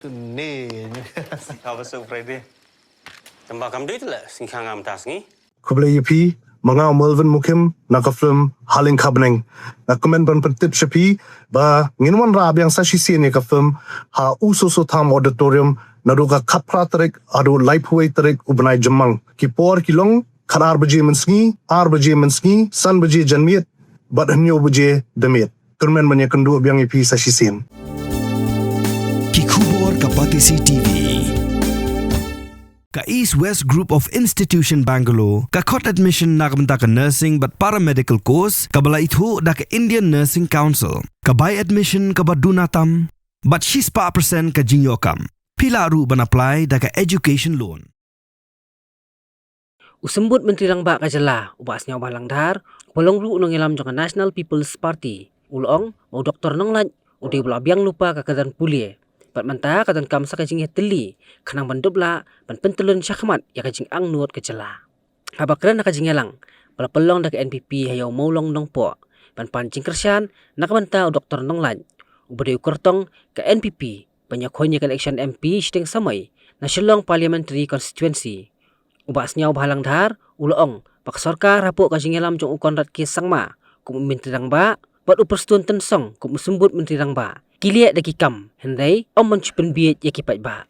Ni. Apa so Friday? Tambah kam duit lah singkang am tas ni. Kublai yepi manga Melvin Mukim naka film Haling Kabneng na komen ban pentip shepi ba nginwan rab yang sa sisi ni ka film ha ususo tham auditorium na ruga kapra tarik adu lifeway tarik ubnai jemang ki por kilong kanar baje mensngi ar baje mensngi san baje janmiet bat hanyo baje demiet turmen manya kendu biang yepi sa sisin Kikubor Kapatisi TV Ka East West Group of Institution Bangalore, ka kot admission na kamta ka nursing but paramedical course, ka bala itu da ka Indian Nursing Council, ka by admission ka badunatam, but she's pa percent ka jinyokam. Pila ru ban apply da ka education loan. Usembut Menteri Rangba kajala, ubasnya ubah langdar, walong ru unong ilam jong National People's Party, ulong mau doktor nonglan, udah bela biang lupa ka kadan pulie. Pat manta katan kam sa kajing teli kanang bandubla ban pentelun syakmat ya kajing ang nuot kejela habakran na kajing yalang bala pelong dak NPP hayo maulong nong po ban pancing kersian nak manta doktor nonglan ubade ukertong ke NPP banyak honya kan election MP sting samai na Shillong Parliamentary Constituency ubasnya ubhalang dhar ulong pak sarkar hapo kajing yalam jong ukon rat ke sangma kum Menteri Rangba buat uperstun tensong kum sembut Menteri Rangba Kiliat daki kam, hendai om mencipen biet ya kipat ba.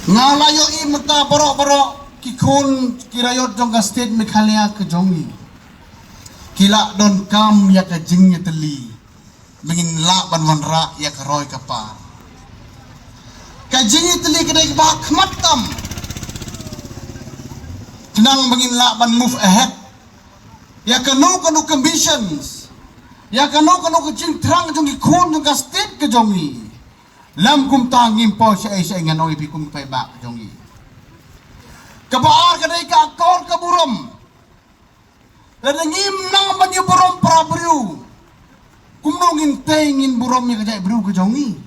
Ngalayo I mata borok-borok kikun kirayot jong ka state Meghalaya ke jongi. Kila don kam ya ka jingnya teli. Mengin la ban wanra ya ka roy kapar. Ka jingnya teli kedai ba khmat kam. Tenang mengin la ban move ahead. Ya kanu conditions. Ya kanu kejing terang jong ikon jong ka state ke jongi lam kum tangim po siya ngan oi bi kum pai ba ke jongi kabaar kadai ka akor ka burom dan ngim nang man yu burom prabriu kum no ngin tengin burom ya kadai bru ke jongi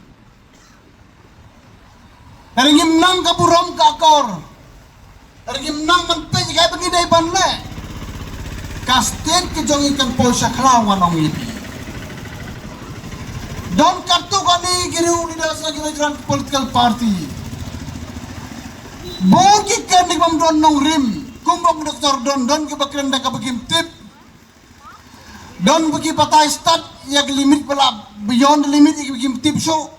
dan ngim nang ka burom ka akor dan ngim nang man pe kai bengi dai ban le ka state ke jongi kan po siya klawan ong ibi Don kartu kani giriu di dasar kita political party. Bogi kan di bam don nong rim, kumbang doktor don ke bakren dah kabagim tip. Don bagi patai start yang limit pula beyond the limit yang bagim tip show.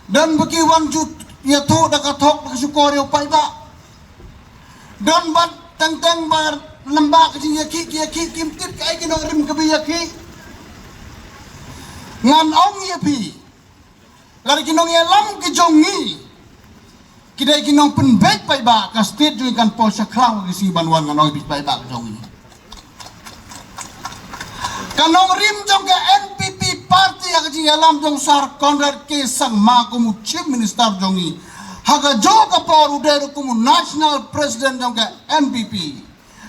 Don bagi wanjut ya tu dah katok dah syukur ya upai ba. Don bat tang bar lembak kecil ya ki kim tip kai kinong rim kabiyaki. Ngan ong yepi lari kinong yalam ke jongi kidai kinong penbek pai ba ka state jui kan po sya klau ke si banwan ngan ong yepi pai ba ke jongi kanong rim jong ke NPP party ya ke yalam jong sar Conrad ke sang ma kumu chief minister jongi haga jo ka por uderu kumu national president jong ke NPP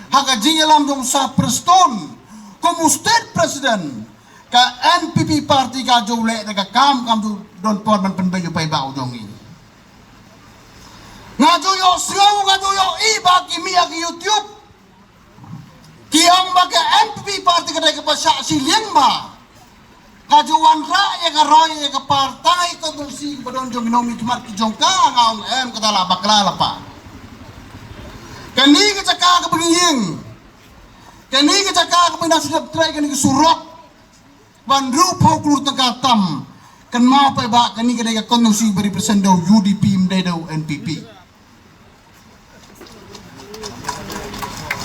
haga yalam jong sa preston kumu state president ka NPP party ka jole daga kam tu don por man penbeju pai ba ujongi ngajuyo slow ngajuyo iba kimia ki YouTube kiang ba ka NPP party ka daga pasya siliang ba ngajuan ra ya ka roy ya ka partai ko dulsi badon jong nomi tumat ki jongka ngaung em kata la bakla pa kani ka caka ka benging kani ka caka ka pindah sudah try kani ka surok Bandru pau keluar tengkatam kan mau pai ba kani kedai ka kondusi beri presendo UDP mdedo NPP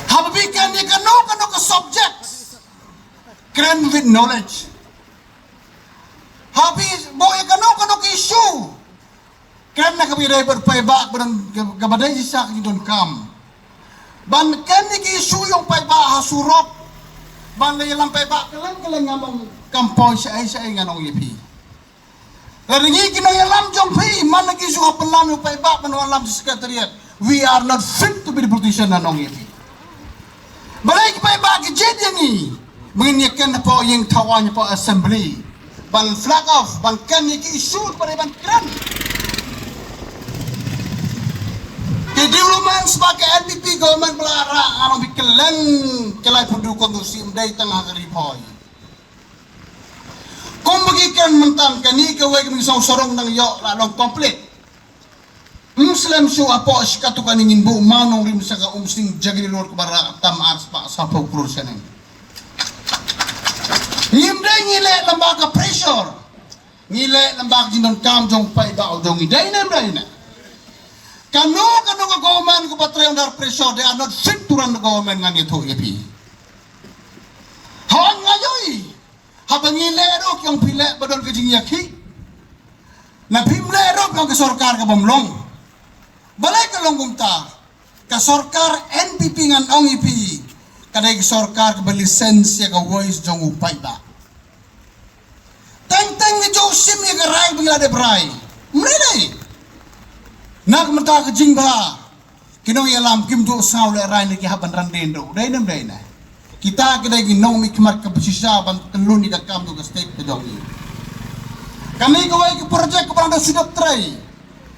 habi kan ni kanu ka subjects grand with knowledge habi boy kanu ka issue kan na kabi driver pai ba barang gabadai sisak ni don kam ban kan ni issue yung pai ba hasurok ban lay lampai ba kelang ngamong kampoi syai nganong yepi laringi kinong yalam jong pi man lagi suka pelam upai ba panawalam sekretariat we are not fit to be the politician nanong yepi balai pai ba ke jadi ni menginyakan po yang tawanya po assembly ban flag off ban kan ni isu pada ban kran ke development sebagai NPP government melarang anong bikelen kelai pendukung kondusi mdai tengah keripoi kung bagi ikan mentang kani kawai kami sorong nang yok lalong komplit. Muslim su apo sikatu kaningin bu manong rim sa ka umsing jagri lor kubara tamat pa sa pagpur seneng. Ngimde ngile lembaga pressure. Ngile lembaga jinon kam jong pai ba jong idai na. Kanu ka government ko patre under pressure, they are not fit to run the government ngani to ipi. Hang ngayoy. Habang ngilero kyang pile badon ka jingyaki. Na pimlero kyang ka sarkar ka bomlong. Balay ka longgong ta. Ka sarkar NPP ngan ong ipi. Kaday ka sarkar ka lisensya ka voice jong upay ba. Teng-teng ni Josim ya ka ray bigla de bray. Mrede. Nagmata ka jingba. Kinong yalam kim jo saw le ray ni ki haban randendo. Dainam daina. Kita kedai ginong mikmat ka besisa ban telun ni dakam tu ka state ka jongi. Kami kawai ki project ka parang sudah try.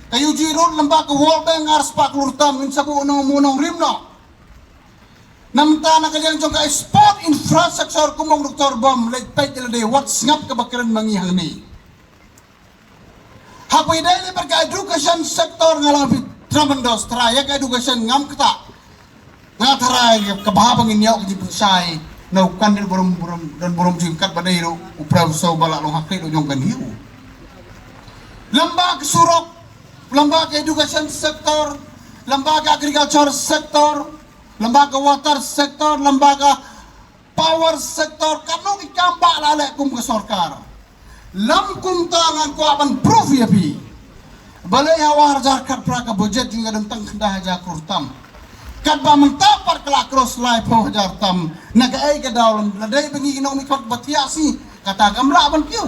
Kayu jirun lembak ka World Bank ars pak lurtam min sabu unong munong rimno. Namta na kajang jong ka sport infrastructure kumong Dr. Bom late pay de what's ngap ka bakiran mangihang ni. Hapoy dahil perka education sector ngalang tremendous traya ka education ngam kita. Nga taray kabahabang inyaw kiti pusay na ukan din burom singkat badayro upraw sa bala long hakli do yung ganhiw. Lambag surok, lambag education sector, lambag agriculture sector, lambag water sector, lambag power sector kanong ikamba lala kum ka sarkar. Lam kum tangan ko apan proof yapi. Balay hawar jarkat praka budget juga dentang kendah aja kurtam. Kat ba mentapar kala cross life ho hajar tam nagaay ka daw laday bangi inong mikot batiasi kata kamra ban kiu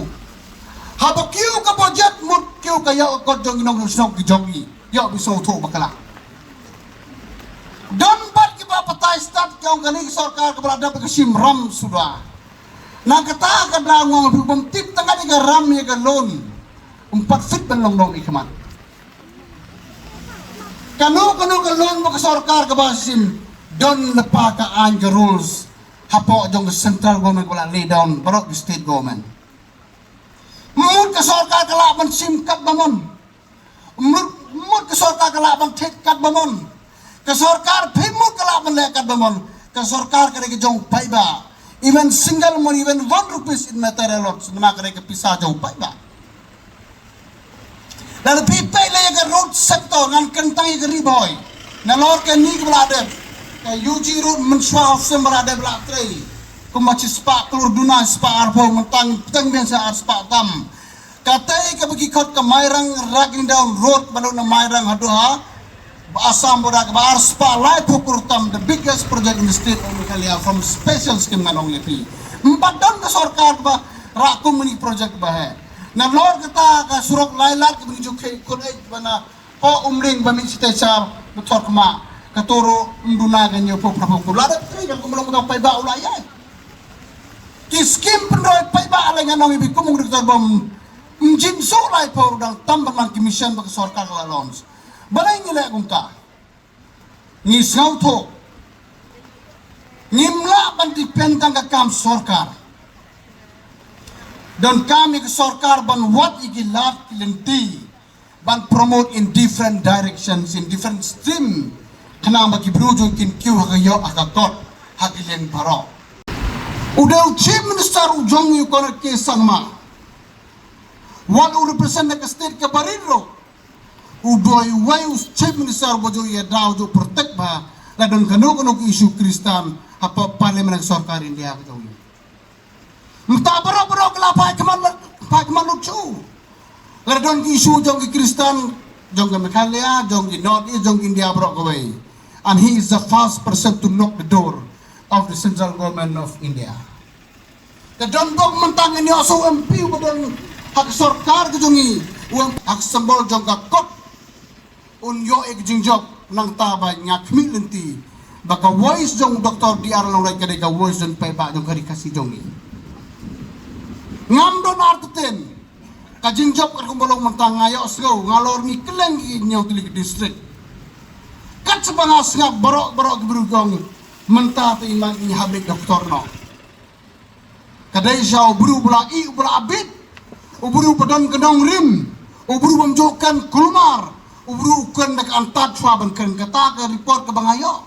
haba kiu ka budget mut kiu ka yaw ko jong inong snok jongi yaw biso to bakala don bat ki ba patay start kau kani sarkar ka berada ka simram sudah na kata ka daw ngong bum tip tanga ni ka ram ya ka loan umpat fit ban long dong ikmat Kanu kalon mo ka sarkar ka basim don lepa ka ang rules hapo jong central government wala lay down barok the state government. Mud ka sarkar ka laban simkat bamon. Mud ka sarkar ka laban tetkat bamon. Ka sarkar pimud ka laban lekat bamon. Ka sarkar ka jong paiba. Even single money even 1 rupees in material lots na ka pisa jong paiba. Lalu pipay la yaga road sector ngan kentang yaga riboy. Na lor ka ni belade. Ka UG road menswa sem belade belak trei. Kumaci spa kelur duna spa arpo mentang petang biasa spa tam. Katai ka bagi kot ka mairang raging down road baru na mairang haduha. Asam boda ka bar spa life hukur tam the biggest project in the state of Meghalaya from special scheme nganong lepi. Empat down ka sarkar ba rakum meni project ba na lor kata ka surok lailat ka menuju ke kunai bana po umring bamin sita sa motor kama katuro nduna ganyo po prapo kulada tri kan kumulong ka pay ba ulaya ki skim penroy pay ba ala nganong ibi kumung Dr. Bom njin so lai po dang tambaman commission ba sarkar ka loans balay ngila kung ka ni sauto ngimla ban dipentang ka kam sarkar dan kami ke sarkar ban what igilat kilenti ban promote in different directions in different stream kana bagi brujung kin kiu hakayo akakot hakilen baro udah chief minister ujong yu kono ke sangma what u represent the state ke barinro udoi wayus chief minister bojo ya daw jo protect ba la don kanu isu kristan apa parlimen sarkar India ke Mta baro kala pa kaman lucu. Ladon isu jong ki Kristen, jong ki Meghalaya, jong ki North East, jong ki India bro kawai. And he is the first person to knock the door of the central government of India. The don bog mentang ini aso MP badon hak sarkar ke jongi, hak sembol jong ka kot. Un yo ek jingjok nang taba nyak milenti. Baka voice jong Dr. DR long rai kadai ka voice don pa ba jong kari kasi jongi. Ngam don arteten kajing job kan kumbolong mentang ayo sgo ngalor ni keleng nyau tilik district kat sebangas ngap borok berugong mentah ti mang ni habik doktor no kadai jauh buru bula abit uburu padon kenong rim, uburu memjokkan kulmar, uburu ukan nak antat swaban kan kata ke report ke bangayo.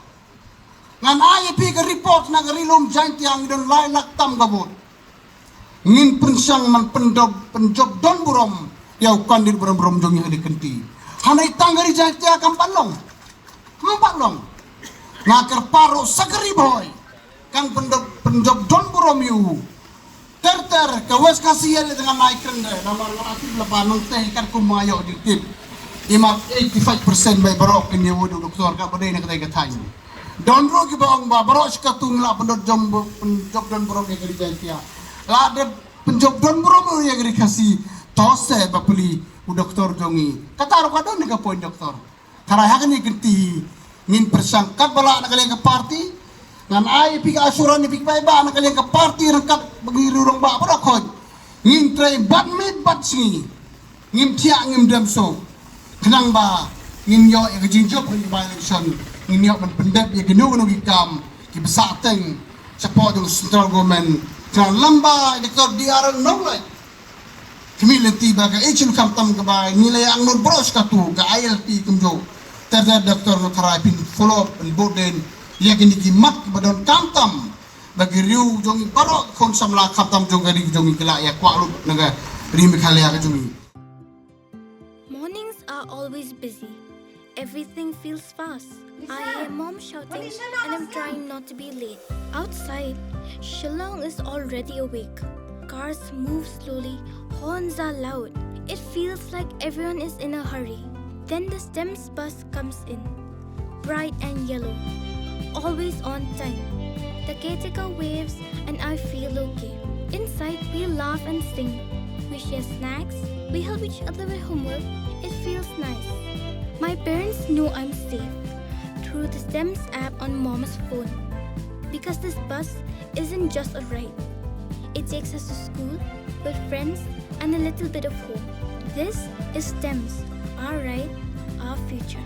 Ngan ay pi ke report na rilom giant yang don lai laktam gabut. Ngin pensang man penjob don burom, yau kandir burom jong yang dikenti. Hanai tanggari giant ya kampalong, long. Ngakar paro sagari boy, kang penjob don burom yu. Ter kawas kasihan dengan naik rendah nama lelaki lepanang teh kan kumayo di tip 85% by barok ini wudu doktor ka badai nak kata katain don ro ki bang ba barok ka tungla pendot penjob don borok yang dijantia la de penjob don borok yang dikasih tose bapuli doktor jongi kata ro ka don ka poin doktor karaya kan ikenti ngin persangkat bala nak kalian ke party ngan ay pika asuran ni pika ba nak kalian ke party rengkat bagi rurung ba barok ngin tray bat mit bat singi ngim tiak ngim damso kenang ba ngin yo e jinjop ni ba election ngin yo man pendep ye genu no gikam ki besateng support yung central government kan lamba doktor diaran no like community ba ka echin kam tam ka ba nilai ang no bros ka tu ka ILP kumjo terda doktor no karapin follow up and boden ye gini ki mak badon kamtam bagi riu jongi barok kon samla kamtam jongari jongi kila ya kwa lu naga rimi khalia ka jongi. Mornings are always busy. Everything feels fast. I hear mom shouting and I'm trying not to be late. Outside, Shillong is already awake. Cars move slowly, horns are loud. It feels like everyone is in a hurry. Then the STEMS bus comes in, bright and yellow, always on time. The caretaker waves and I feel okay. Inside, we laugh and sing. We share snacks. We help each other with homework. It feels nice. My parents know I'm safe through the STEMS app on mom's phone. Because this bus isn't just a ride. It takes us to school with friends and a little bit of hope. This is STEMS, our ride, our future.